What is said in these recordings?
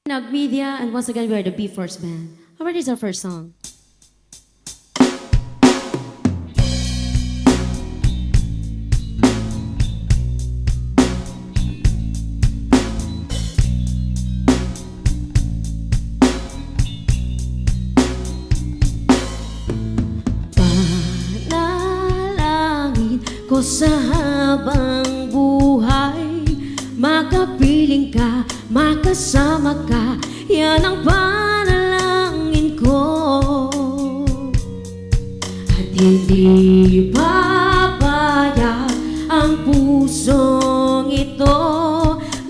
Media, and once again we are the B-Force Band. Already is our first song. Panalangin ko sa habang buhay, makapiling ka, makasama ka, yan ang panalangin ko. At hindi papayag ang pusong ito,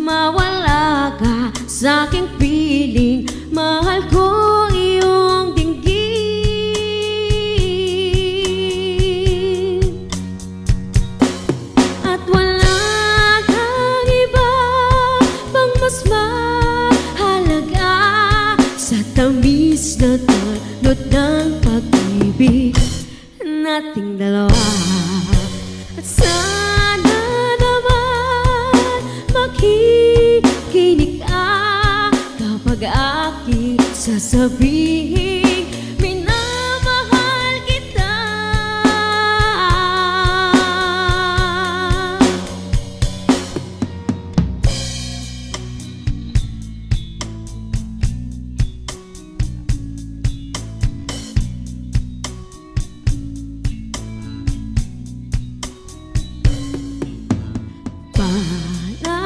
mawala ka sa aking piling, mahal ko iyong dinggin. At wala kang iba pang mas mahalaga sa tamis na tanod ng pag-ibig nating dalawa. At sana naman makikinig ka kapag aking sasabihin minamahal kita.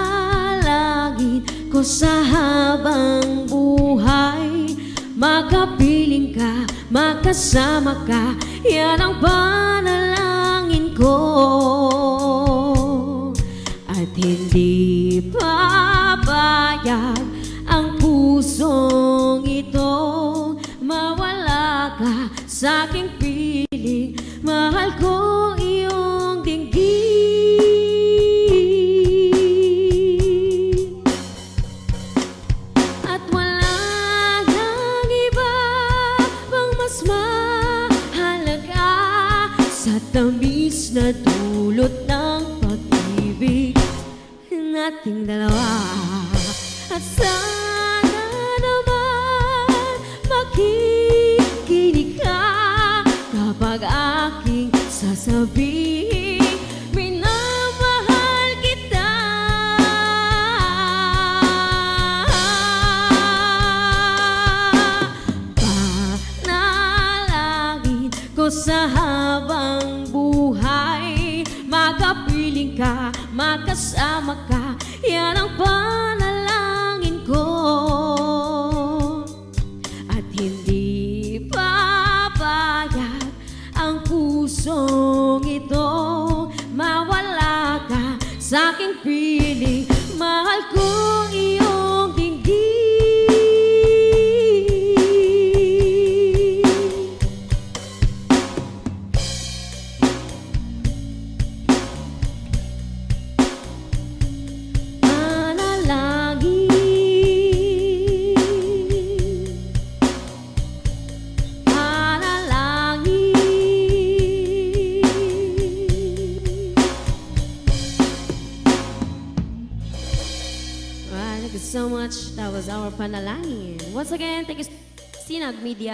Panalangin ko sa habang buhay, makapiling ka, makasama ka, yan ang panalangin ko. At hindi papayag ang pusong ito, mawala ka sa aking piling, mahal ko iyong dinggin. At wala nang iba pang mas mahalaga sa tamis na dulot ng pag-ibig nating dalawa. At sana naman makikinig ka kapag aking sasabihin minamahal kita. Panalangin ko sa habang buhay, makapiling ka, makasama ka, yan ang panalangin ko. At hindi papayag ang pusong ito, mawala ka sa aking piling, mahal ko iyong dinggin. Thank you so much. That was our panalangin. Once again, thank you, Sinag Media.